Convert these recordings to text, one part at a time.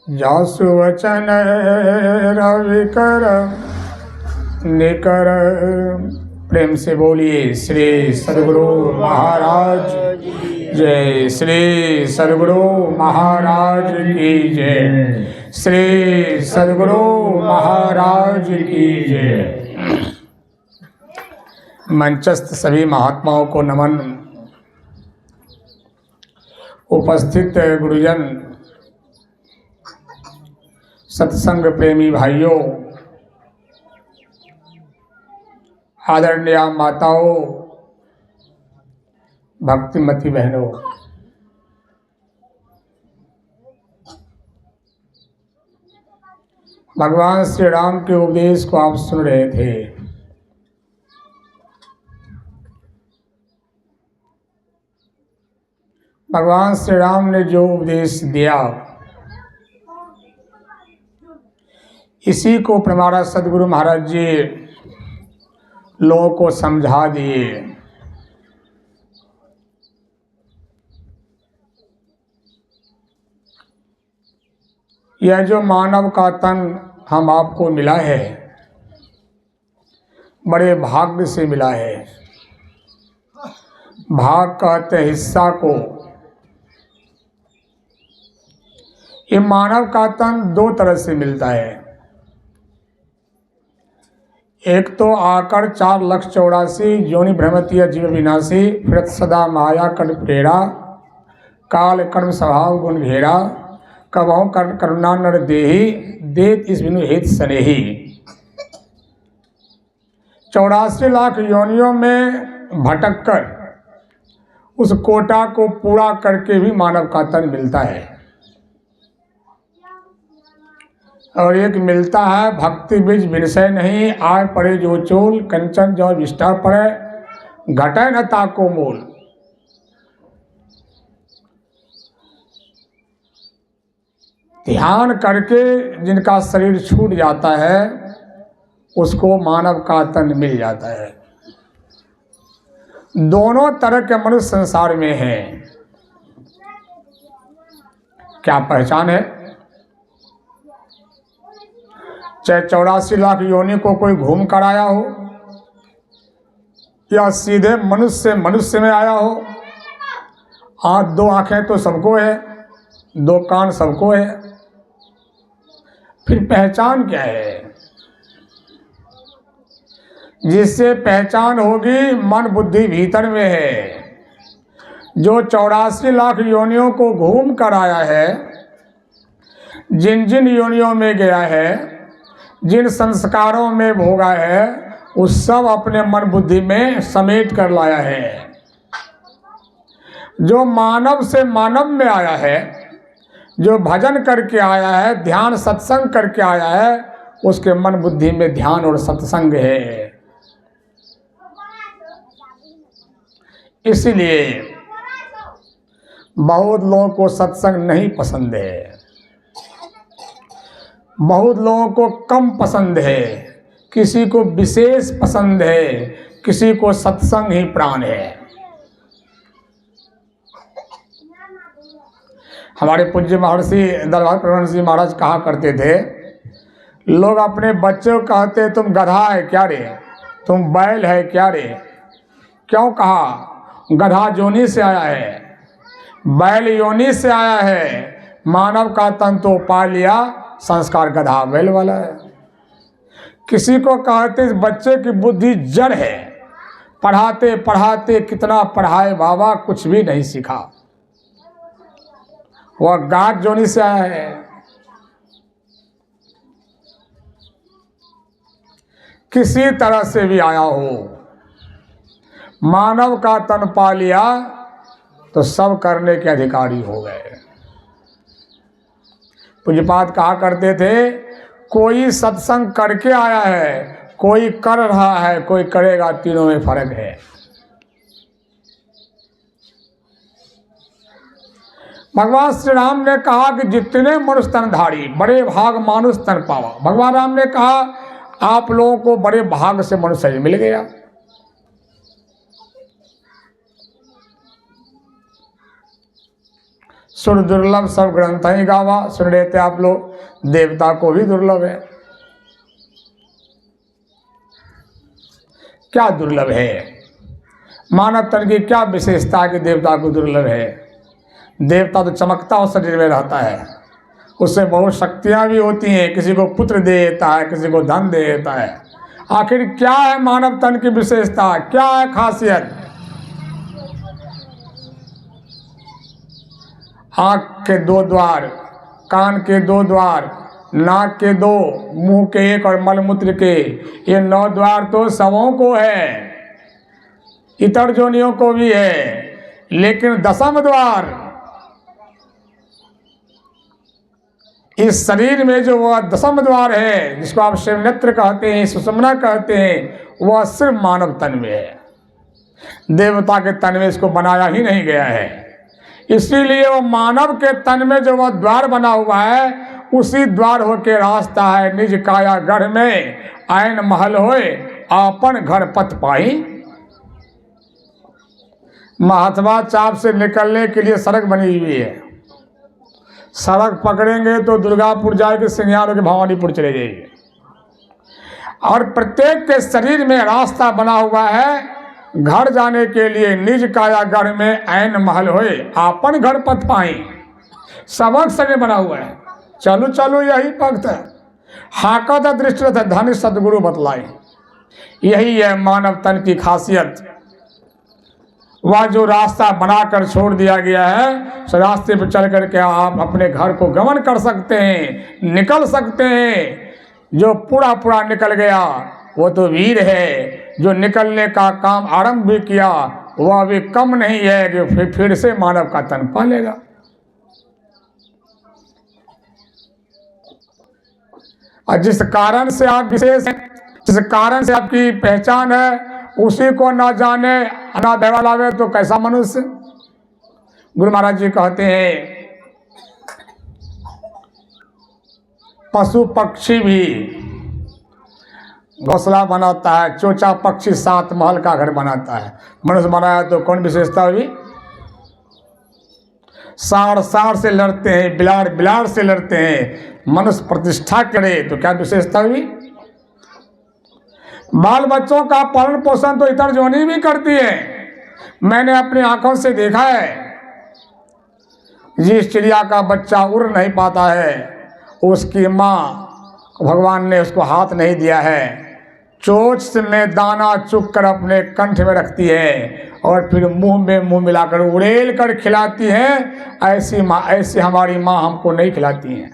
जासु वचन रविकर निकर। प्रेम से बोलिए श्री सद्गुरु महाराज जय। श्री सद्गुरु महाराज की जय। श्री सद्गुरु महाराज की जय। मंचस्थ सभी महात्माओं को नमन। उपस्थित गुरुजन, सत्संग प्रेमी भाइयों, आदरणीय माताओं, भक्तिमती बहनों, भगवान श्री राम के उपदेश को आप सुन रहे थे। भगवान श्री राम ने जो उपदेश दिया, इसी को हमारा सद्गुरु महाराज जी लोगों को समझा दिए। यह जो मानव का तन हम आपको मिला है, बड़े भाग्य से मिला है। भाग कहते हिस्सा को। ये मानव का तन दो तरह से मिलता है। एक तो आकर 4,84,000 योनि भ्रमतीय जीव विनाशी, फिरत सदा माया कण प्रेरा, काल कर्म स्वभाव गुण घेरा, कबहु करुणा नर देही, देत इस बिनु हेत स्नेही। 84 लाख योनियों में भटक कर उस कोटा को पूरा करके भी मानव का तन मिलता है। और एक मिलता है भक्ति बीज विषय नहीं, आय पड़े जो चोल, कंचन जो विष्ठा पड़े, घटे न ताको मोल। ध्यान करके जिनका शरीर छूट जाता है, उसको मानव का तन मिल जाता है। दोनों तरह के मनुष्य संसार में हैं। क्या पहचान है? चाहे 84 लाख योनि को कोई घूम कर आया हो, या सीधे मनुष्य में आया हो। आँख, 2 आँखें तो सबको है, 2 कान सबको है। फिर पहचान क्या है? जिससे पहचान होगी, मन बुद्धि भीतर में है। जो 84 लाख योनियों को घूम कर आया है, जिन जिन योनियों में गया है, जिन संस्कारों में भोगा है, उस सब अपने मन बुद्धि में समेट कर लाया है। जो मानव से मानव में आया है, जो भजन करके आया है, ध्यान सत्संग करके आया है, उसके मन बुद्धि में ध्यान और सत्संग है। इसलिए बहुत लोगों को सत्संग नहीं पसंद है, बहुत लोगों को कम पसंद है, किसी को विशेष पसंद है, किसी को सत्संग ही प्राण है। हमारे पूज्य महर्षि दरबार प्रवण जी महाराज कहा करते थे, लोग अपने बच्चों को कहते तुम गधा है क्या रे, तुम बैल है क्या रे। क्यों कहा? गधा योनि से आया है, बैल योनि से आया है। मानव का तन तो पा लिया, संस्कार गधा बैल वाला है। किसी को कहते इस बच्चे की बुद्धि जड़ है, पढ़ाते पढ़ाते कितना पढ़ाए बाबा, कुछ भी नहीं सीखा। वह गाठ जोनी से आया है। किसी तरह से भी आया हो, मानव का तन पा लिया तो सब करने के अधिकारी हो गए। पूज्यपाद कहा करते थे, कोई सत्संग करके आया है, कोई कर रहा है, कोई करेगा, तीनों में फर्क है। भगवान श्री राम ने कहा कि जितने मनुष्य तनधारी, बड़े भाग मानुष तन पावा। भगवान राम ने कहा आप लोगों को बड़े भाग से मनुष्य मिल गया। सुर दुर्लभ सब ग्रंथ ही गावा, सुन रहे थे आप लोग, देवता को भी दुर्लभ है। क्या दुर्लभ है? मानव तन की क्या विशेषता कि देवता को दुर्लभ है? देवता तो चमकता और शरीर में रहता है, उससे बहुत शक्तियां भी होती हैं, किसी को पुत्र दे देता है, किसी को धन दे देता है। आखिर क्या है मानव तन की विशेषता, क्या है खासियत? आँख के 2 द्वार, कान के 2 द्वार, नाक के 2, मुंह के 1 और मलमूत्र के ये 9 द्वार तो सबों को है, इतर जोनियों को भी है। लेकिन 10वां द्वार, इस शरीर में जो वह 10वां द्वार है, जिसको आप शिवनेत्र कहते हैं, सुषुम्ना कहते हैं, वह सिर्फ मानव तन में है। देवता के तन में इसको बनाया ही नहीं गया है। इसीलिए वो मानव के तन में जो वह द्वार बना हुआ है, उसी द्वार होके रास्ता है। निज काया गढ़ में आयन महल होए, आपन घर पथ पाई। महात्मा चाप से निकलने के लिए सड़क बनी हुई है। सड़क पकड़ेंगे तो दुर्गापुर जाएंगे, सिंघियार के भवानीपुर चले जाएंगे। और प्रत्येक के शरीर में रास्ता बना हुआ है घर जाने के लिए। निज काया गढ़ में ऐन महल होए, आपन घर पथ पाई। सबक शरीर बना हुआ है, चलो चलो यही पथ है। हाकत दृष्टि धन सदगुरु बतलाए। यही है मानव तन की खासियत। वह जो रास्ता बनाकर छोड़ दिया गया है, उस रास्ते पर चल करके आप अपने घर को गमन कर सकते हैं, निकल सकते हैं। जो पूरा पूरा निकल गया वो तो वीर है। जो निकलने का काम आरंभ भी किया वह भी कम नहीं है कि फिर से मानव का तन पा लेगा। और जिस कारण से आप विशेष हैं, जिस कारण से आपकी पहचान है, उसी को ना जाने अनाथ लावे तो कैसा मनुष्य। गुरु महाराज जी कहते हैं पशु पक्षी भी घोंसला बनाता है, चोचा पक्षी 7 महल का घर बनाता है। मनुष्य बनाया तो कौन विशेषता हुई? साड़ साड़ से लड़ते हैं, बिलाड़ बिलाड़ से लड़ते हैं। मनुष्य प्रतिष्ठा करे तो क्या विशेषता हुई? बाल बच्चों का पालन पोषण तो इतर जोनी भी करती है। मैंने अपनी आंखों से देखा है, जिस चिड़िया का बच्चा उड़ नहीं पाता है, उसकी माँ भगवान ने उसको हाथ नहीं दिया है, चोंच में दाना चुग कर अपने कंठ में रखती है और फिर मुंह में मुंह मिलाकर उड़ेल कर खिलाती है। ऐसी हमारी माँ हमको नहीं खिलाती है।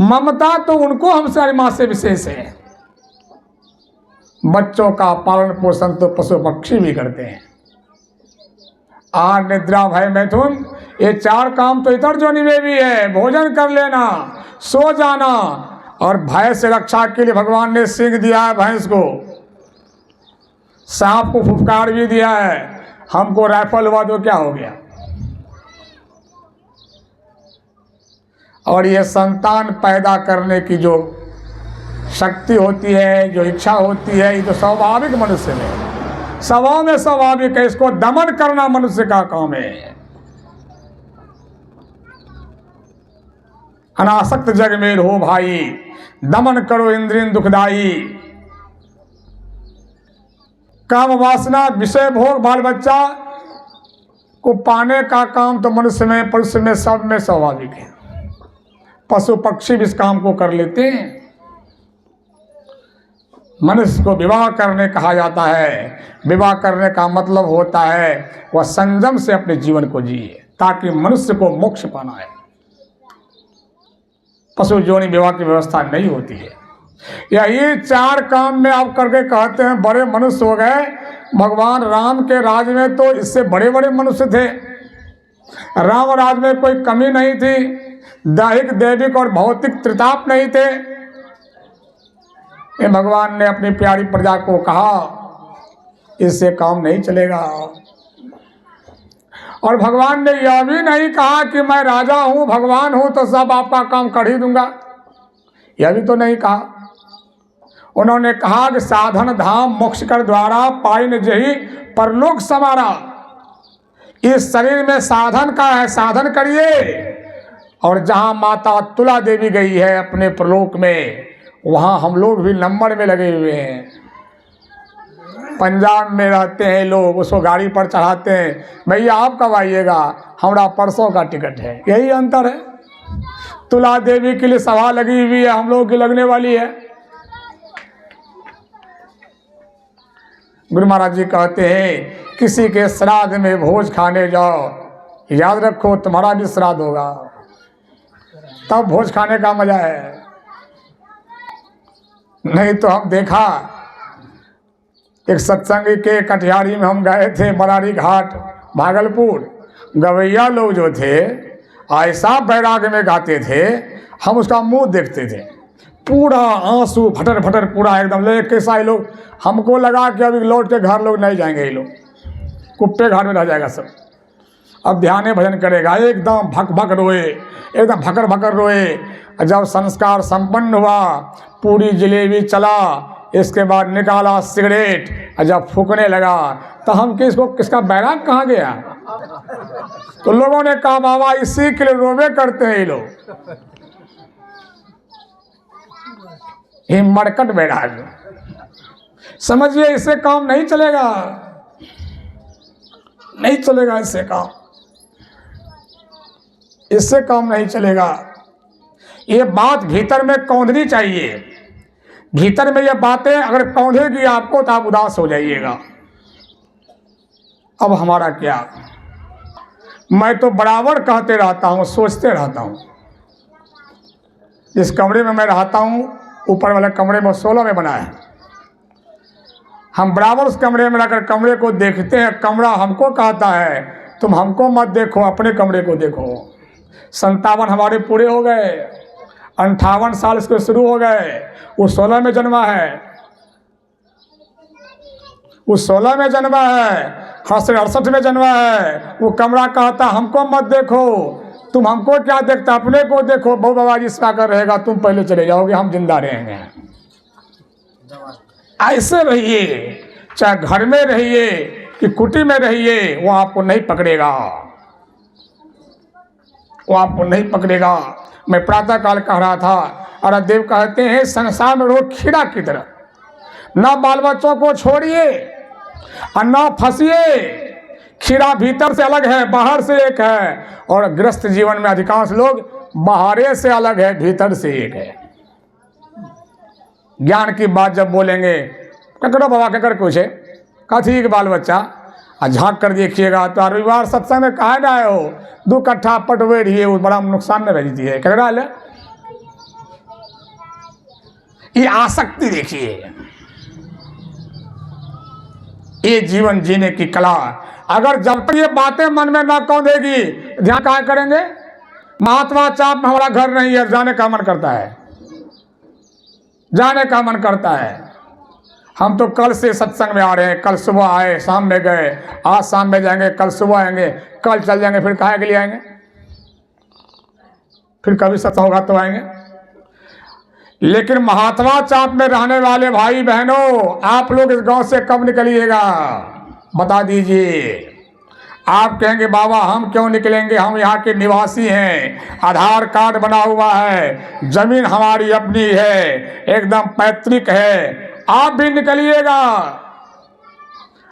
ममता तो उनको हमसे माँ से विशेष है। बच्चों का पालन पोषण तो पशु पक्षी भी करते हैं। आहार निद्रा भय मैथुन, ये 4 काम तो इतर जोनि में भी है। भोजन कर लेना, सो जाना, और भय से रक्षा के लिए भगवान ने सिंह दिया है भैंस को, सांप को फुफकार भी दिया है। हमको राइफल हुआ तो क्या हो गया? और ये संतान पैदा करने की जो शक्ति होती है, जो इच्छा होती है, ये तो स्वाभाविक मनुष्य में, स्वभाव में स्वाभाविक है। इसको दमन करना मनुष्य का काम है। अनासक्त जग में हो भाई, दमन करो इंद्रियन दुखदाई। काम वासना विषय भोग बाल बच्चा को पाने का काम तो मनुष्य में, पशु में, सब में स्वाभाविक है। पशु पक्षी भी इस काम को कर लेते हैं। मनुष्य को विवाह करने कहा जाता है। विवाह करने का मतलब होता है वह संयम से अपने जीवन को जिए, ताकि मनुष्य को मोक्ष पाना है। पशु जोनि विवाह की व्यवस्था नहीं होती है। यही 4 काम में आप करके कहते हैं बड़े मनुष्य हो गए। भगवान राम के राज में तो इससे बड़े बड़े मनुष्य थे। राम राज में कोई कमी नहीं थी, दैहिक दैविक और भौतिक त्रिताप नहीं थे। ये भगवान ने अपनी प्यारी प्रजा को कहा इससे काम नहीं चलेगा। और भगवान ने यह भी नहीं कहा कि मैं राजा हूं, भगवान हूं तो सब आपका काम कर ही दूंगा, यह भी तो नहीं कहा। उन्होंने कहा कि साधन धाम मोक्ष कर द्वारा पाइन जही परलोक समारा, इस शरीर में साधन का है, साधन करिए। और जहाँ माता तुला देवी गई है अपने प्रलोक में, वहाँ हम लोग भी नंबर में लगे हुए हैं। पंजाब में रहते हैं लोग, उसको गाड़ी पर चढ़ाते हैं, भैया आप कब आइएगा, हमारा परसों का टिकट है। यही अंतर है। तुला देवी के लिए सभा लगी हुई है, हम लोगों की लगने वाली है। गुरु महाराज जी कहते हैं किसी के श्राद्ध में भोज खाने जाओ, याद रखो तुम्हारा भी श्राद्ध होगा, तब भोज खाने का मजा है। नहीं तो हम देखा एक सत्संग के कटिहारी में हम गए थे, बरारी घाट भागलपुर। गवैया लोग जो थे ऐसा बैराग में गाते थे, हम उसका मुंह देखते थे, पूरा आंसू फटर फटर पूरा एकदम ले। कैसा ये लोग, हमको लगा कि अभी लौट के घर लोग नहीं जाएंगे, ये लोग कुप्पे घर में रह जाएगा सब। अब ध्यान भजन करेगा, एकदम भक भक रोए, एकदम भकर भकर रोए। जब संस्कार संपन्न हुआ, पूरी जलेबी चला, इसके बाद निकाला सिगरेट, और जब फूकने लगा तो हम किसका बैराग कहाँ गया। तो लोगों ने कहा बाबा इसी के लिए रोवे करते हैं ये लोग, ये मरकट बैराग। समझिए इससे काम नहीं चलेगा, नहीं चलेगा इससे काम, इससे काम नहीं चलेगा। ये बात भीतर में कौंधनी चाहिए। भीतर में ये बातें अगर कौंधेगी आपको तो आप उदास हो जाइएगा। अब हमारा क्या, मैं तो बराबर कहते रहता हूँ, सोचते रहता हूँ। जिस कमरे में मैं रहता हूँ, ऊपर वाले कमरे में 16 में बना है, हम बराबर उस कमरे में रहकर कमरे को देखते हैं। कमरा हमको कहता है तुम हमको मत देखो, अपने कमरे को देखो। 57 हमारे पूरे हो गए, 58 साल इसके शुरू हो गए। वो 16 में जन्मा है, वो 16 में जन्मा है, 68 में जन्मा है। वो कमरा कहता हमको मत देखो, तुम हमको क्या देखता, अपने को देखो। बहु बाबा जी इसका कर रहेगा, तुम पहले चले जाओगे, हम जिंदा रहेंगे। ऐसे रहिए, चाहे घर में रहिए कि कुटी में रहिए, वो आपको नहीं पकड़ेगा, वो आपको नहीं पकड़ेगा। मैं प्रातः काल कह रहा था, अरे देव कहते हैं संसार में रहो खीरा की तरह, ना बाल बच्चों को छोड़िए और ना फंसिए। खीरा भीतर से अलग है, बाहर से एक है। और गृहस्थ जीवन में अधिकांश लोग बाहरे से अलग है, भीतर से एक है। ज्ञान की बात जब बोलेंगे, ककरो बाबा ककर पूछे कथी के बाल बच्चा, और झाँक कर देखिएगा तो रविवार सत्संग में कहा गए हो 2 कट्ठा पटवे रही है, वो बड़ा नुकसान में भेजती है। ककरा ले ये आसक्ति देखिए, ये जीवन जीने की कला। अगर जब तक ये बातें मन में ना कौंधेगी, ध्यान कहाँ करेंगे। महात्मा चाप में हमारा घर नहीं है, जाने का मन करता है, जाने का मन करता है। हम तो कल से सत्संग में आ रहे हैं, कल सुबह आए, शाम में गए, आज शाम में जाएंगे, कल सुबह आएंगे, कल चल जाएंगे, फिर काहे के लिए आएंगे, फिर कभी सत्संग होगा तो आएंगे। लेकिन महात्मा चाप में रहने वाले भाई बहनों, आप लोग इस गांव से कब निकलिएगा, बता दीजिए। आप कहेंगे बाबा हम क्यों निकलेंगे, हम यहाँ के निवासी हैं, आधार कार्ड बना हुआ है, जमीन हमारी अपनी है, एकदम पैतृक है, आप भी निकलिएगा।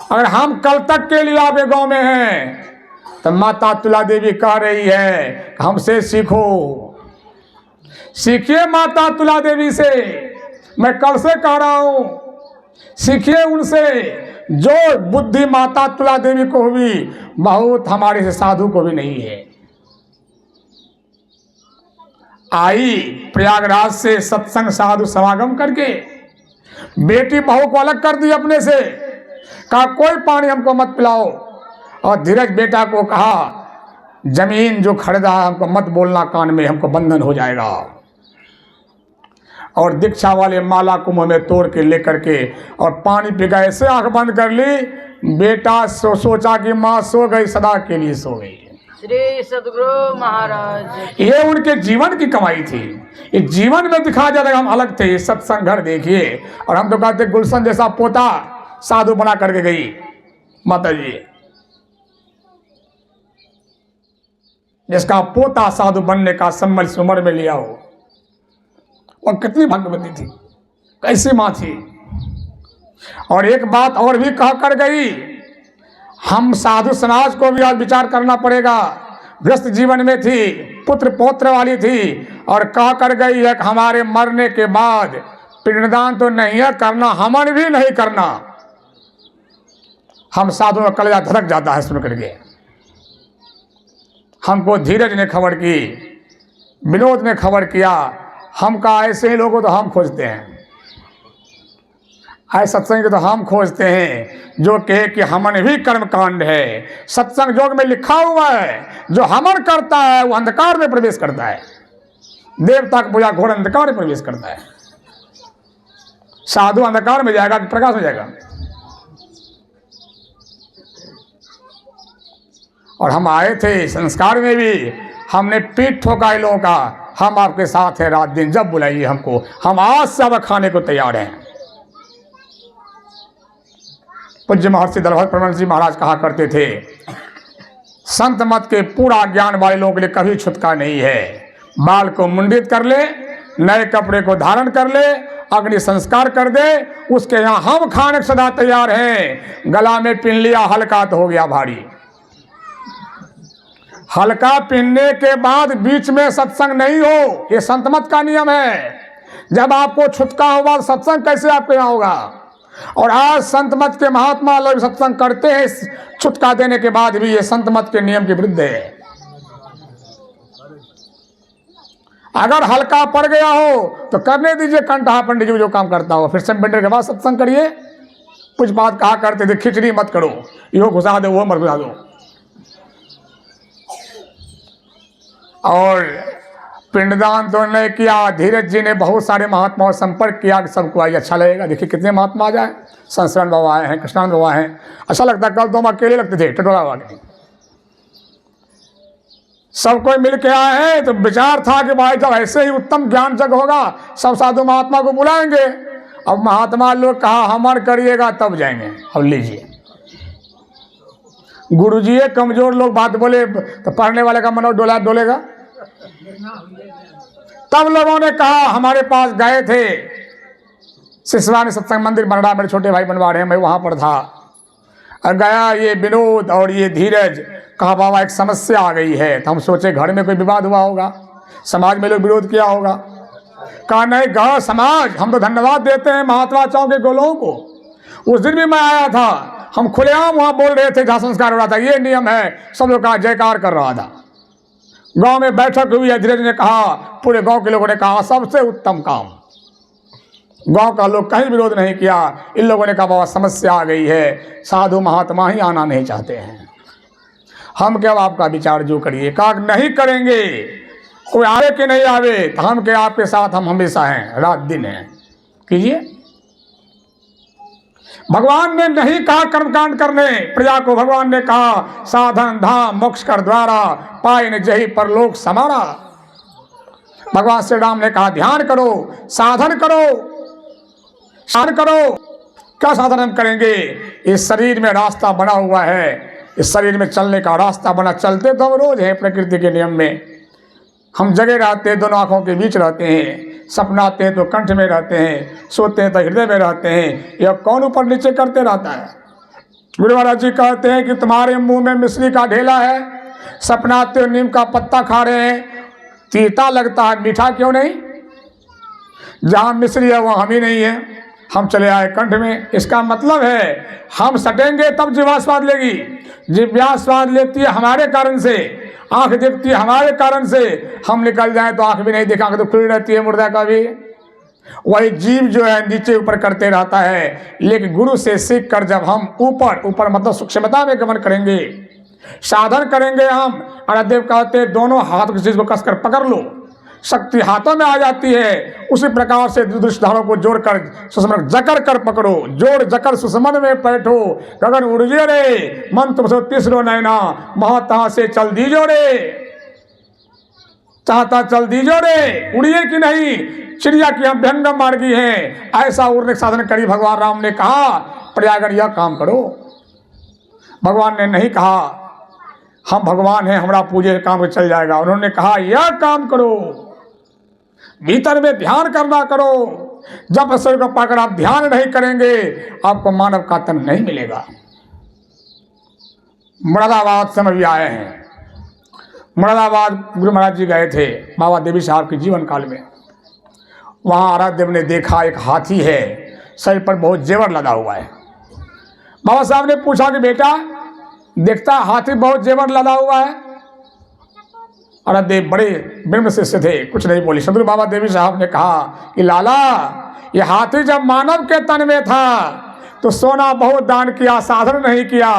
अगर हम कल तक के लिए आपके गांव में हैं, तो माता तुला देवी कह रही है हमसे सीखो, सीखिए माता तुला देवी से। मैं कल से कह रहा हूं, सीखिए उनसे। जो बुद्धि माता तुला देवी को हुई, बहुत हमारे से साधु को भी नहीं है। आई प्रयागराज से सत्संग साधु समागम करके, बेटी बहू को अलग कर दी अपने से, कहा कोई पानी हमको मत पिलाओ। और धीरज बेटा को कहा जमीन जो खरीदा हमको मत बोलना कान में, हमको बंधन हो जाएगा। और दीक्षा वाले माला को मुंह में तोड़ के लेकर के और पानी पी गए, ऐसे आंख बंद कर ली। बेटा सोचा कि माँ सो गई, सदा के लिए सो गई। श्री सद्गुरु महाराज, ये उनके जीवन की कमाई थी। ये जीवन में दिखा जाता है हम अलग थे। सत्संग घर देखिए, और हम तो कहते गुलशन जैसा पोता साधु बना करके गई माता जी। जिसका पोता साधु बनने का संबल इस उम्र में लिया हो। वह कितनी भाग्यवती थी, कैसी माँ थी। और एक बात और भी कह कर गई, हम साधु समाज को भी आज विचार करना पड़ेगा। व्यस्त जीवन में थी, पुत्र पौत्र वाली थी, और कह कर गई है कि हमारे मरने के बाद पिंडदान तो नहीं है करना, हवन भी नहीं करना। हम साधुओं का कलेजा धड़क जाता है सुन करके। हमको धीरज ने खबर की, विनोद ने खबर किया, हम कहा ऐसे ही लोगों तो हम खोजते हैं, ऐसे सत्संग तो हम खोजते हैं जो कहे कि हमन भी कर्म कांड है। सत्संग योग में लिखा हुआ है, जो हमन करता है वो अंधकार में प्रवेश करता है, देवता का पूजा घोर अंधकार में प्रवेश करता है। साधु अंधकार में जाएगा कि प्रकाश में जाएगा। और हम आए थे संस्कार में भी, हमने पीठ ठोका इन लोगों का, हम आपके साथ हैं रात दिन, जब बुलाइए हमको, हम आज से अब खाने को तैयार हैं। पूज्य महर्षि दलभद्र प्रमंड जी महाराज कहा करते थे, संत मत के पूरा ज्ञान वाले लोगों के लिए कभी छुटका नहीं है। बाल को मुंडित कर ले, नए कपड़े को धारण कर ले, अग्नि संस्कार कर दे, उसके यहाँ हम खाने सदा तैयार हैं। गला में पिन लिया, हल्का तो हो गया भारी। हल्का पहनने के बाद बीच में सत्संग नहीं हो, ये संत मत का नियम है। जब आपको छुटका होगा सत्संग कैसे आपके यहाँ होगा। और आज संत मत के महात्मा लोग सत्संग करते हैं छुटका देने के बाद भी, ये संत मत के नियम के विरुद्ध है। अगर हल्का पड़ गया हो तो करने दीजिए कंठा पंडित जी जो काम करता हो, फिर सेंपेंडर के बाद सत्संग करिए। कुछ बात कहा करते थे, खिचड़ी मत करो, यो घुसा दो वो मत घुसा दो। और पिंडदान तो नहीं किया। धीरज जी ने बहुत सारे महात्माओं से संपर्क किया कि सबको आई अच्छा लगेगा। देखिए कितने महात्मा आ जाए, संस्करण बाबा आए हैं, कृष्णानंद बाबा हैं, अच्छा लगता है। कल तो हम अकेले लगते थे, टटोला बाबा के सब कोई मिल के आए हैं। तो विचार था कि भाई जब ऐसे ही उत्तम ज्ञान जग होगा सब साधु महात्मा को बुलाएंगे। अब महात्मा लोग कहा हमार करिएगा तब जाएंगे। अब लीजिए, गुरुजी कमजोर लोग बात बोले तो पढ़ने वाले का मनोज डोलेगा। तब लोगों ने कहा, हमारे पास गए थे सिसवानी सत्संग मंदिर बन रहा, मेरे छोटे भाई बनवा रहे हैं, मैं वहां पर था। और गया ये विनोद और ये धीरज, कहा बाबा एक समस्या आ गई है। तो हम सोचे घर में कोई विवाद हुआ होगा, समाज में लोग विरोध किया होगा। कहा नहीं, गौ समाज हम तो धन्यवाद देते हैं महात्माचार्यों के गोलों को। उस दिन भी मैं आया था, हम खुलेआम वहां बोल रहे थे जहाँ संस्कार हो रहा था, ये नियम है, सब लोग का जयकार कर रहा था। गांव में बैठक हुई है, धीरज ने कहा, पूरे गांव के लोगों ने कहा सबसे उत्तम काम। गांव का लोग कहीं विरोध नहीं किया। इन लोगों ने कहा बाबा समस्या आ गई है, साधु महात्मा ही आना नहीं चाहते हैं। हम क्या आपका विचार जो करिए। कहा नहीं करेंगे, कोई आवे कि नहीं आवे, तो हम क्या आपके साथ, हम हमेशा हैं, रात दिन हैं, कीजिए। भगवान ने नहीं कहा कर्मकांड करने प्रजा को, भगवान ने कहा साधन धाम मोक्ष कर द्वारा, पाए न जही परलोक समारा। भगवान श्री राम ने कहा ध्यान करो, साधन करो, साधन करो। क्या साधन हम करेंगे? इस शरीर में रास्ता बना हुआ है, इस शरीर में चलने का रास्ता बना, चलते तो हम रोज हैं प्रकृति के नियम में। हम जगे रहते हैं, दोनों आंखों के बीच रहते हैं, सपनाते हैं तो कंठ में रहते हैं, सोते हैं तो हृदय में रहते हैं। यह कौन ऊपर नीचे करते रहता है? गुरु महाराज जी कहते हैं कि तुम्हारे मुंह में मिश्री का ढेला है, सपनाते हो नीम का पत्ता खा रहे हैं, तीता लगता है, मीठा क्यों नहीं? जहाँ मिश्री है वहाँ हम ही नहीं है, हम चले आए कंठ में। इसका मतलब है हम सटेंगे तब जिह्वा स्वाद लेगी। जिह्वा स्वाद लेती है हमारे कारण से, आंख देखती है हमारे कारण से। हम निकल जाएं तो आंख भी नहीं देखा, आंख तो खुली रहती है मुर्दा का भी। वही जीव जो है नीचे ऊपर करते रहता है। लेकिन गुरु से सीख कर जब हम ऊपर ऊपर मतलब सूक्ष्मता में गमन करेंगे, साधन करेंगे हम। अनदेव कहते हैं दोनों हाथ की चीज को कसकर पकड़ लो, शक्ति हाथों में आ जाती है। उसी प्रकार से दुष्धारों को जोड़कर सुषमन जकर कर पकड़ो, जोड़ जकर सुषमन में बैठो। गगन उड़िए रे मन तुम सो तीसरो नैना, महता से चल दीजो रे, चाहता चल दीजो रे। उड़िए कि नहीं, चिड़िया की हम भंगम मार्गी हैं, ऐसा उड़ने साधन करी। भगवान राम ने कहा प्रयागण यह काम करो। भगवान ने नहीं कहा हम भगवान हैं, हमारा पूजे काम चल जाएगा। उन्होंने कहा यह काम करो, भीतर में ध्यान करना करो। जब ईश्वर को पाकर आप ध्यान नहीं करेंगे, आपको मानव का तन नहीं मिलेगा। मुरादाबाद से हम अभी आए हैं। मुरादाबाद गुरु महाराज जी गए थे बाबा देवी साहब के जीवन काल में। वहाँ आराध्य देव ने देखा एक हाथी है, सर पर बहुत जेवर लदा हुआ है। बाबा साहब ने पूछा कि बेटा देखता हाथी बहुत जेवर लदा हुआ है। आराध्य देव बड़े ब्रह्म शिष्य थे, कुछ नहीं बोले। सदगुरु बाबा देवी साहब ने कहा कि लाला, ये हाथी जब मानव के तन में था तो सोना बहुत दान किया, साधन नहीं किया।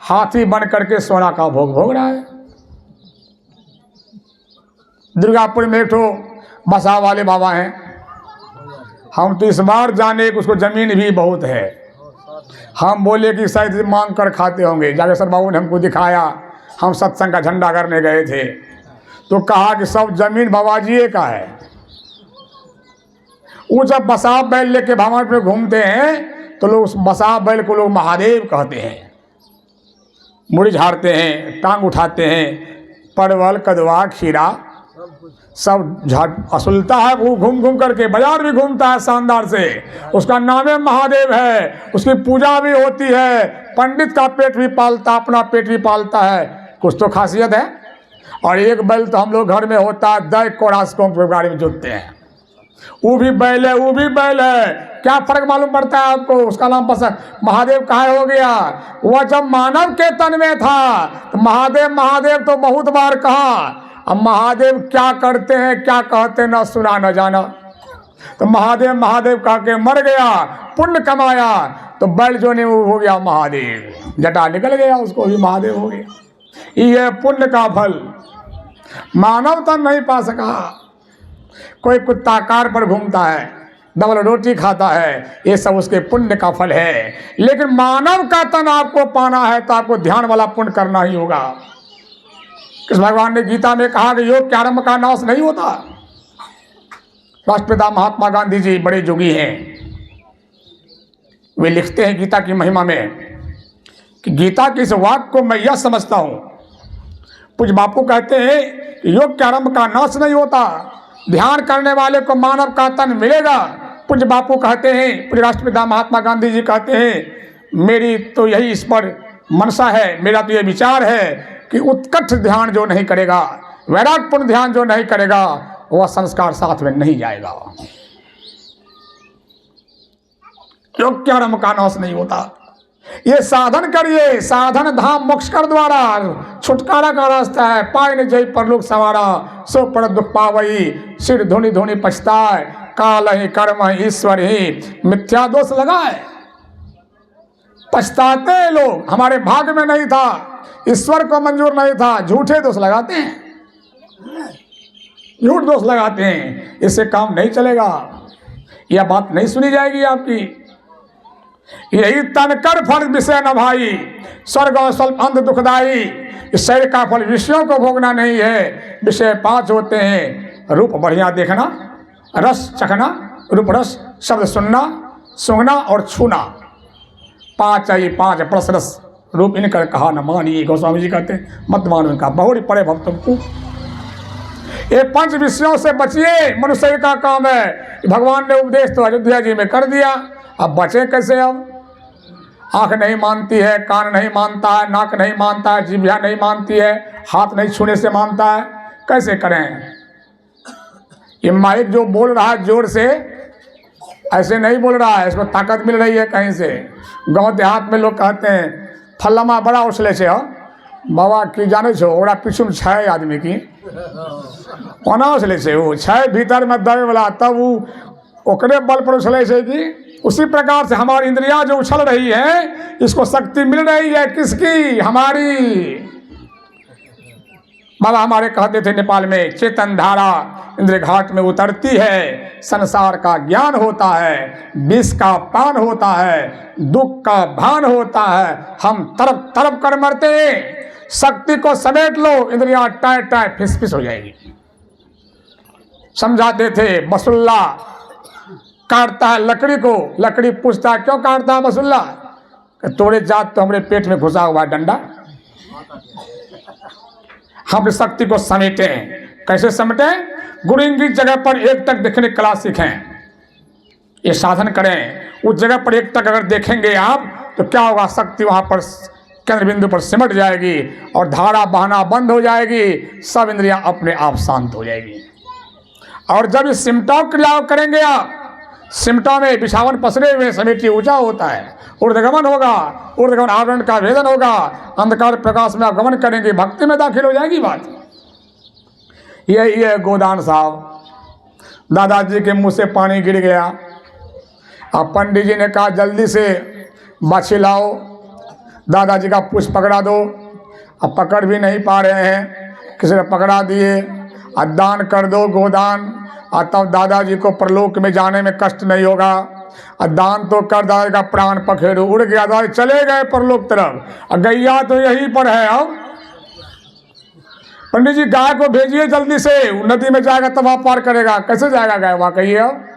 हाथी बन करके सोना का भोग भोग रहा है। दुर्गापुर में एक ठो बसा वाले बाबा हैं। हम तो इस बार जाने कि उसको जमीन भी बहुत है। हम बोले कि शायद मांग कर खाते होंगे। जागेश्वर बाबू ने हमको दिखाया, हम सत्संग का झंडा करने गए थे तो कहा कि सब जमीन बाबाजी का है। वो जब बसा बैल लेके भवन पे घूमते हैं तो लोग उस बसा बैल को लोग महादेव कहते हैं। मुड़ी झाड़ते हैं, टांग उठाते हैं, परवल कदवा खीरा सब झाड़ असुलता है। वो घूम घूम करके बाजार भी घूमता है शानदार से। उसका नाम है महादेव है। उसकी पूजा भी होती है। पंडित का पेट भी पालता, अपना पेट भी पालता है। कुछ तो खासियत है। और एक बैल तो हम लोग घर में होता है, 10 कोरास को गाड़ी में जोतते हैं। वो भी बैल है, वो भी बैल है। क्या फर्क मालूम पड़ता है आपको? उसका नाम पसंद महादेव कहाँ हो गया? वह जब मानव के तन में था तो महादेव महादेव तो बहुत बार कहा। अब महादेव क्या करते हैं, क्या कहते न सुना न जाना। तो महादेव महादेव कह के मर गया, पुण्य कमाया तो बैल जो ने वो हो गया महादेव। जटा निकल गया, उसको भी महादेव हो गया। ये पुण्य का फल। मानव तन नहीं पा सका। कोई कुत्ता कार पर घूमता है, डबल रोटी खाता है, ये सब उसके पुण्य का फल है। लेकिन मानव का तन आपको पाना है तो आपको ध्यान वाला पुण्य करना ही होगा। कृष्ण भगवान ने गीता में कहा कि योग के आरंभ का नाश नहीं होता। राष्ट्रपिता महात्मा गांधी जी बड़े योगी हैं। वे लिखते हैं गीता की महिमा में कि गीता के इस वाक्य को मैं यह समझता हूं। पूज्य बापू कहते हैं कि योग के आरंभ का नाश नहीं होता, ध्यान करने वाले को मानव का तन मिलेगा। पूज्य बापू कहते हैं, पूज्य राष्ट्रपिता महात्मा गांधी जी कहते हैं, मेरी तो यही इस पर मनसा है, मेरा तो यह विचार है कि उत्कट ध्यान जो नहीं करेगा, वैराग्यपूर्ण ध्यान जो नहीं करेगा, वह संस्कार साथ में नहीं जाएगा। योग के आरंभ का नाश नहीं होता। ये साधन करिए, साधन धाम मोक्ष कर द्वारा छुटकारा का रास्ता है। पाए न जय परलोक सवारा, सो पर दुख पावई, सिर धोनी धोनी पछताए, काल ही कर्म ही ईश्वर ही मिथ्या दोष लगाए। पछताते लोग, हमारे भाग्य में नहीं था, ईश्वर को मंजूर नहीं था, झूठे दोष लगाते हैं, झूठ दोष लगाते हैं। इससे काम नहीं चलेगा। यह बात नहीं सुनी जाएगी आपकी। यही तनकर फल विषय न भाई, स्वर्ग और स्वल्प अंध दुखदाई। इस शरीर का फल विषयों को भोगना नहीं है। विषय 5 होते हैं, रूप बढ़िया देखना, रस चखना, रूप रस, शब्द सुनना, सूंघना और छूना। 5 चाहिए, 5 प्लस रस रूप इनकर कहा न मानिए। गोस्वामी जी कहते हैं मत मानो इनका, बहुत पड़े भक्तों को। ये 5 विषयों से बचिए, मनुष्य का काम है। भगवान ने उपदेश तो अयोध्या जी में कर दिया, अब बचे कैसे? अब आंख नहीं मानती है, कान नहीं मानता है, नाक नहीं मानता है, जिह्वा नहीं मानती है, हाथ नहीं छूने से मानता है, कैसे करें? ये माइक जो बोल रहा है जोर से, ऐसे नहीं बोल रहा है, इसको ताकत मिल रही है कहीं से। गांव देहात में लोग कहते हैं फल्लमा बड़ा उछले से हो बाबा की जाने छो, ओरा पीछू में 6 आदमी की कोना उछले से, वो 6 भीतर में दबे वाला, तब वो ओकरे बल पर उछले से कि उसी प्रकार से हमारी इंद्रियां जो उछल रही है, इसको शक्ति मिल रही है किसकी? हमारी। बाबा हमारे कहते थे नेपाल में, चेतन धारा इंद्र घाट में उतरती है, संसार का ज्ञान होता है, विष का पान होता है, दुख का भान होता है, हम तरफ तरफ कर मरते हैं। शक्ति को समेट लो, इंद्रियां टाय टाय फिस फिस हो जाएगी। समझाते थे बसुल्ला काटता है लकड़ी को, लकड़ी पूछता है क्यों काटता है बसुल्ला? तोड़े जात तो हमारे पेट में घुसा हुआ डंडा। हम अपनी शक्ति को समेटें। कैसे समेटें? गुरु इंगित जगह पर एक तक देखने की कला सीखें, ये साधन करें। उस जगह पर एक तक अगर देखेंगे आप तो क्या होगा, शक्ति वहाँ पर केंद्र बिंदु पर सिमट जाएगी और धारा बहना बंद हो जाएगी, सब इंद्रियां अपने आप शांत हो जाएगी। और जब इस सिमटाव क्रिया करेंगे आप, सिमटा में बिछावन पसरे हुए समेटी ऊंचा होता है, ऊर्ध्वगमन होगा, ऊर्ध्वगमन आवरण का भेदन होगा, अंधकार प्रकाश में आप गमन करेंगे, भक्ति में दाखिल हो जाएगी बात। ये गोदान साहब, दादाजी के मुंह से पानी गिर गया। अब पंडित जी ने कहा जल्दी से बाछी लाओ, दादाजी का पुष्प पकड़ा दो। अब पकड़ भी नहीं पा रहे हैं, किसी ने पकड़ा दिए। अब दान कर दो गोदान, और तब दादाजी को परलोक में जाने में कष्ट नहीं होगा। और दान तो कर, दादाजी का प्राण पखेरु उड़ गया, दादाजी चले गए परलोक तरफ। और गैया तो यहीं पर है। अब पंडित जी गाय को भेजिए जल्दी से, नदी में जाएगा तब वहाँ पार करेगा। कैसे जाएगा गाय वहाँ, कहिए। अब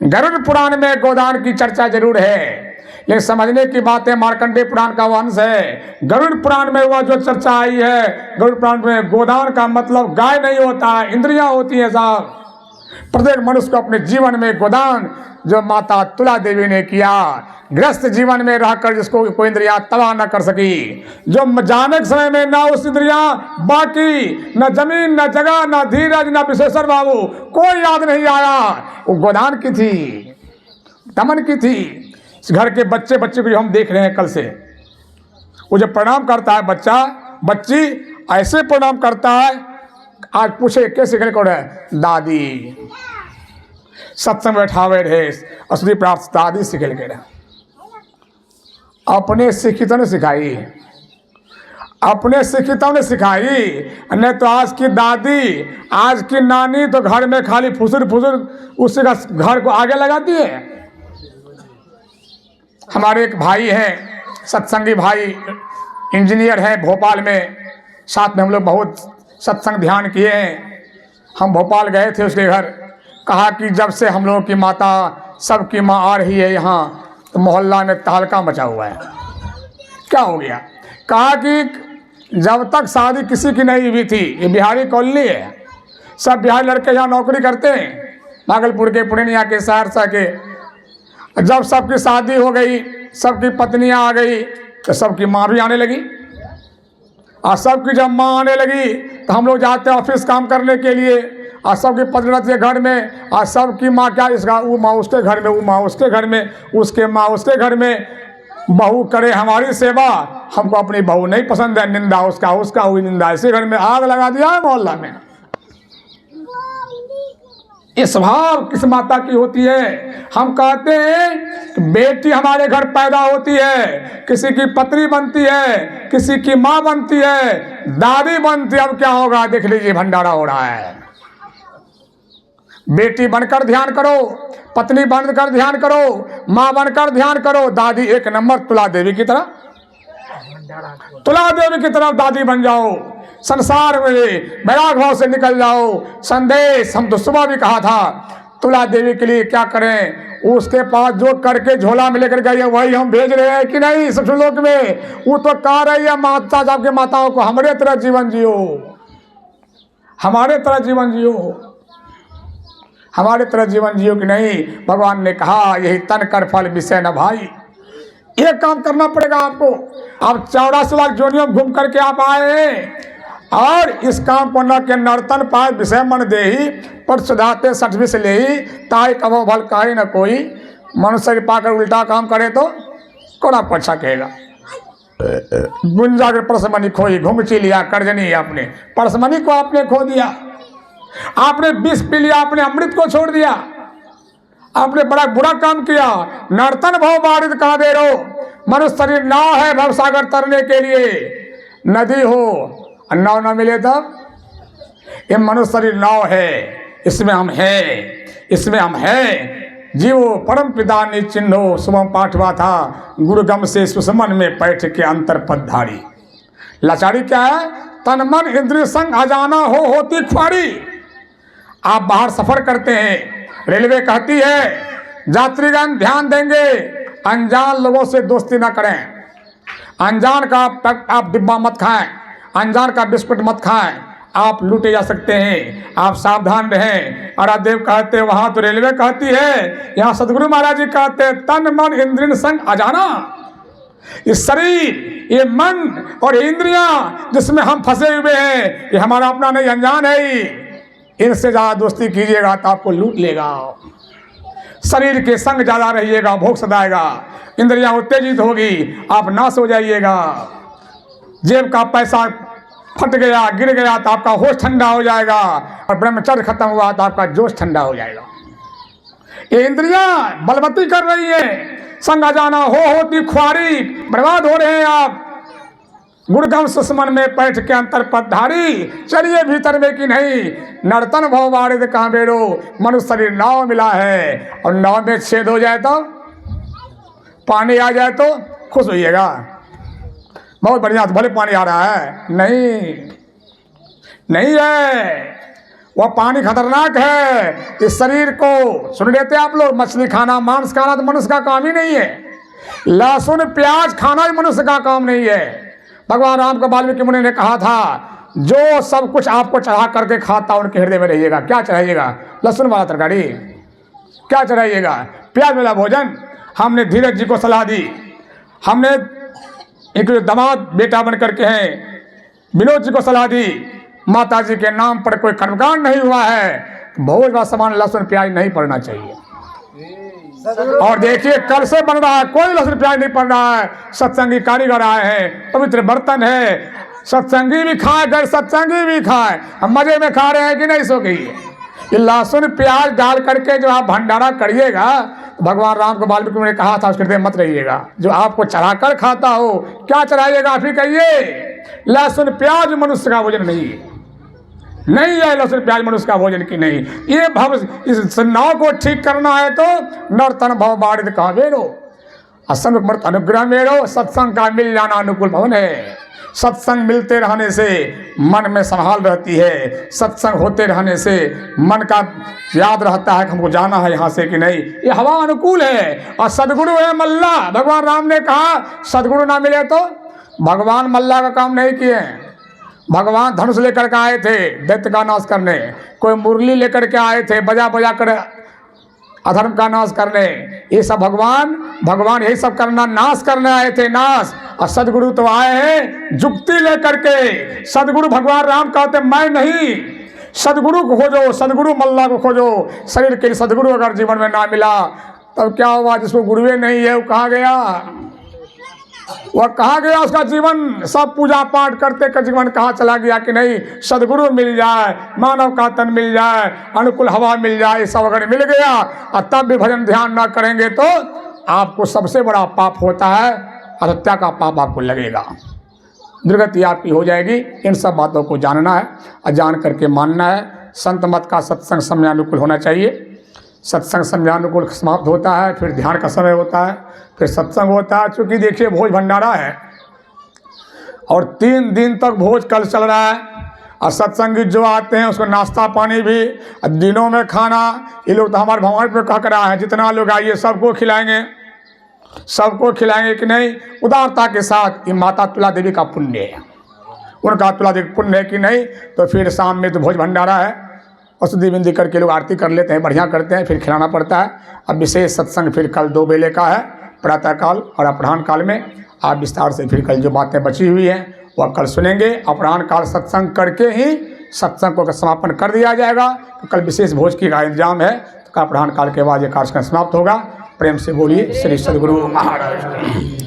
गरुड़ पुराण में गोदान की चर्चा जरूर है, लेकिन समझने की बात है मार्कंडेय पुराण का वंश है। गरुड़ पुराण में वह जो चर्चा आई है, गरुड़ पुराण में गोदान का मतलब गाय नहीं होता है, इंद्रियां होती है साहब। प्रत्येक मनुष्य को अपने जीवन में गोदान जो माता तुला देवी ने किया, ग्रस्त जीवन में रहकर जिसको कोई इंद्रियां तबाह न कर सकी, जो जाने के समय में ना उस इंद्रियां बाकी, न जमीन, न जगह, न धीरज, न विशेषर बाबू कोई याद नहीं आया, वो गोदान की थी, दमन की थी। इस घर के बच्चे को जो हम देख रहे हैं कल से, वो जो प्रणाम करता है बच्चा, बच्ची ऐसे प्रणाम करता है। आज पूछे कैसे सीखने को है, दादी सत्संग बैठावे रहे, असली प्राप्त दादी सीखे के रहे। अपने शिक्षितों ने सिखाई, अपने शिक्षितों ने सिखाई। नहीं तो आज की दादी, आज की नानी तो घर में खाली फुसुर फुसुर उसी का घर को आगे लगाती है। हमारे एक भाई हैं, सत्संगी भाई, इंजीनियर हैं भोपाल में, साथ में हम लोग बहुत सत्संग ध्यान किए हैं। हम भोपाल गए थे उसके घर, कहा कि जब से हम लोगों की माता, सबकी माँ आ रही है यहाँ, तो मोहल्ला में तहलका मचा हुआ है। क्या हो गया? कहा कि जब तक शादी किसी की नहीं हुई थी, ये बिहारी कॉलोनी है, सब बिहारी लड़के यहाँ नौकरी करते हैं, भागलपुर के, पूर्णिया के, सहरसा के। जब सबकी शादी हो गई, सबकी पत्नियां आ गई, तो सबकी माँ भी आने लगी। और सबकी जब माँ आने लगी तो हम लोग जाते हैं ऑफिस काम करने के लिए, और सबकी पत्नी रहती है घर में, और सबकी माँ क्या, इसका वो माँ उसके घर में, वो माँ उसके घर में, उसके माँ उसके घर में। बहू करे हमारी सेवा, हमको अपनी बहू नहीं पसंद है, निंदा उसका, उसका हुई निंदा। इसी घर में आग लगा दिया है मोहल्ला में। ये स्वभाव किस माता की होती है? हम कहते हैं कि बेटी हमारे घर पैदा होती है, किसी की पत्नी बनती है, किसी की माँ बनती है, दादी बनती है। अब क्या होगा देख लीजिए, भंडारा हो रहा है। बेटी बनकर ध्यान करो, पत्नी बनकर ध्यान करो, माँ बनकर ध्यान करो, दादी एक नंबर तुला देवी की तरह, तुला देवी की तरफ दादी बन जाओ। संसार में वैराग भाव से निकल जाओ। संदेश हम तो सुबह भी कहा था, तुला देवी के लिए क्या करें, उसके पास जो करके झोला में लेकर गई है वही हम भेज रहे हैं कि नहीं सत्सलोक में। वो तो कह रही है माता, आपके माताओं को हमारे तरह जीवन जियो, हमारे तरह जीवन जियो, हमारे तरह जीवन जियो कि नहीं। भगवान ने कहा यही तन कर फल विषय न भाई, ये काम करना पड़ेगा आपको। आप 84 लाख जोनियों घूम करके आप आए हैं, और इस काम को न के नर्तन पाए विषय मन दे ही, पर सुधाते 60 से ले ही, ताई कबो भल काहे न कोई। मनुष्य पाकर उल्टा काम करे तो कौन आपको अच्छा कहेगा। गुंजागर परसमणि खोई, घुंघची लिया करजनी, आपने परसमणि को आपने खो दिया, आपने विष पी लिया, आपने अमृत को छोड़ दिया, आपने बड़ा बुरा काम किया। नर्तन भव बारिद कहा दे रो, मनुष्य शरीर नाव है भव सागर तरने के लिए, नदी हो नाव ना मिले तब। ये मनुष्य शरीर नाव है, इसमें हम हैं, इसमें हम हैं। जीवो परम पिता निचिन्हो, सुबह पाठवा था, गुरुगम से सुषमन में पैठ के अंतर पदधारी। लाचारी क्या है? तन मन इंद्रिय संग अजाना होती ख्वारी। आप बाहर सफर करते हैं, रेलवे कहती है यात्रीगण ध्यान देंगे, अनजान लोगों से दोस्ती ना करें, अनजान का आप डिब्बा मत खाएं, अनजान का बिस्कुट मत खाएं, आप लूटे जा सकते हैं, आप सावधान रहें। और देव कहते वहां तो रेलवे कहती है, यहाँ सदगुरु महाराज जी कहते तन मन इंद्रिय संग अजाना। ये शरीर, ये मन और इंद्रियां जिसमें हम फंसे हुए हैं, ये हमारा अपना नहीं, अनजान है ही। इनसे ज्यादा दोस्ती कीजिएगा तो आपको लूट लेगा। शरीर के संग ज्यादा रहिएगा, भोग सदाएगा, इंद्रियां उत्तेजित होगी, आप नाश हो जाइएगा। जेब का पैसा फट गया, गिर गया तो आपका होश ठंडा हो जाएगा, और ब्रह्मचर्य खत्म हुआ तो आपका जोश ठंडा हो जाएगा। ये इंद्रियां बलवती कर रही है, संग जाना होती ख्वारी, बर्बाद हो रहे हैं आप। गुणगम सुषमन में पैठ के अंतर पदधारी, चलिए भीतर में कि नहीं। नर्तन भव बारिद कहाँ बेड़ो, मनुष्य शरीर नाव मिला है, और नाव में छेद हो जाए तो, पानी आ जाए तो खुश होइएगा, बहुत बढ़िया, तो भले पानी आ रहा है, नहीं है, वह पानी खतरनाक है। इस शरीर को सुन लेते आप लोग, मछली खाना, मांस खाना तो मनुष्य का काम ही नहीं है। लहसुन प्याज खाना भी मनुष्य का काम नहीं है। भगवान राम को वाल्मीकि मुनि ने कहा था, जो सब कुछ आपको चढ़ा करके खाता उनके हृदय में रहिएगा। क्या चढ़ाइएगा? लहसुन वाला तरकारी। क्या चढ़ाइएगा? प्याज वाला भोजन। हमने धीरज जी को सलाह दी, हमने एक दामाद बेटा बन करके हैं विनोद जी को सलाह दी, माता जी के नाम पर कोई कर्मकांड नहीं हुआ है तो भोज का सामान लहसुन प्याज नहीं पड़ना चाहिए। और देखिए कल से बन रहा है, कोई लहसुन प्याज नहीं पड़ रहा है। सत्संगी कारीगर आए हैं, पवित्र बर्तन है, सत्संगी भी खाए, गैर सत्संगी भी खाए, हम मजे में खा रहे हैं कि नहीं? सो गई ये लहसुन प्याज डाल करके जो आप भंडारा करिएगा, तो भगवान राम को वाल्मीकि ने कहा था उसके हृदय मत रहिएगा। जो आपको चढ़ाकर खाता हो, क्या चढ़ाइएगा आप ही कहिए। लहसुन प्याज मनुष्य का भोजन नहीं है, नहीं है लहसुन प्याज मनुष्य का भोजन की नहीं। ये भव इस नाव को ठीक करना है तो नर्तन भव बारिद कहाँ बेरो, असंग अनुग्रह मेरो, सत्संग का मिल जाना अनुकूल भवन है। सत्संग मिलते रहने से मन में संभाल रहती है, सत्संग होते रहने से मन का याद रहता है कि हमको जाना है यहाँ से कि नहीं। ये हवा अनुकूल है, और सदगुरु है मल्ला। भगवान राम ने कहा सदगुरु ना मिले तो, भगवान मल्ला का काम नहीं किए। भगवान धनुष लेकर के आए थे दैत्य का नाश करने, कोई मुरली लेकर के आए थे बजा बजा कर अधर्म का नाश करने। ये सब भगवान यही सब करना, नाश करने आए थे, नाश। और सदगुरु तो आए हैं जुक्ति लेकर के। सदगुरु भगवान राम कहते मैं नहीं, सदगुरु को खोजो, सदगुरु मल्ला को खोजो। शरीर के लिए सदगुरु अगर जीवन में ना मिला तब क्या हुआ? जिसको गुरुए नहीं है वो कहाँ गया? वह कहाँ गया? उसका जीवन सब पूजा पाठ करते का जीवन कहाँ चला गया कि नहीं? सदगुरु मिल जाए, मानव का तन मिल जाए, अनुकूल हवा मिल जाए, सब अगर मिल गया और तब भी भजन ध्यान ना करेंगे तो आपको सबसे बड़ा पाप होता है, हत्या का पाप आपको लगेगा, दुर्गति आपकी हो जाएगी। इन सब बातों को जानना है और जान करके मानना है। संत मत का सत्संग समयानुकूल होना चाहिए। सत्संग समयानुकूल समाप्त होता है, फिर ध्यान का समय होता है, फिर सत्संग होता है। चूँकि देखिए भोज भंडारा है और 3 दिन तक भोज कल चल रहा है, और सत्संगी जो आते हैं उसको नाश्ता पानी भी, दिनों में खाना। ये लोग तो हमारे भगवान पे कह कर आए हैं जितना लोग आइए सबको खिलाएंगे, सबको खिलाएंगे कि नहीं? उदारता के साथ। ये माता तुला देवी का पुण्य है, उनका तुला देवी पुण्य है कि नहीं? तो फिर शाम में तो भोज भंडारा है, औषधि बिंदी करके लोग आरती कर लेते हैं, बढ़िया करते हैं, फिर खिलाना पड़ता है। अब विशेष सत्संग फिर कल 2 बेले का है, प्रातःकाल और अपराह्न काल में। आप विस्तार से फिर कल जो बातें बची हुई हैं वह कल सुनेंगे। अपराह्न काल सत्संग करके ही सत्संग को समापन कर दिया जाएगा। तो कल विशेष भोज की का इंतजाम है, तो अपराह्न काल के बाद ये कार्यक्रम समाप्त होगा। प्रेम से बोलिए श्री सदगुरु महाराज।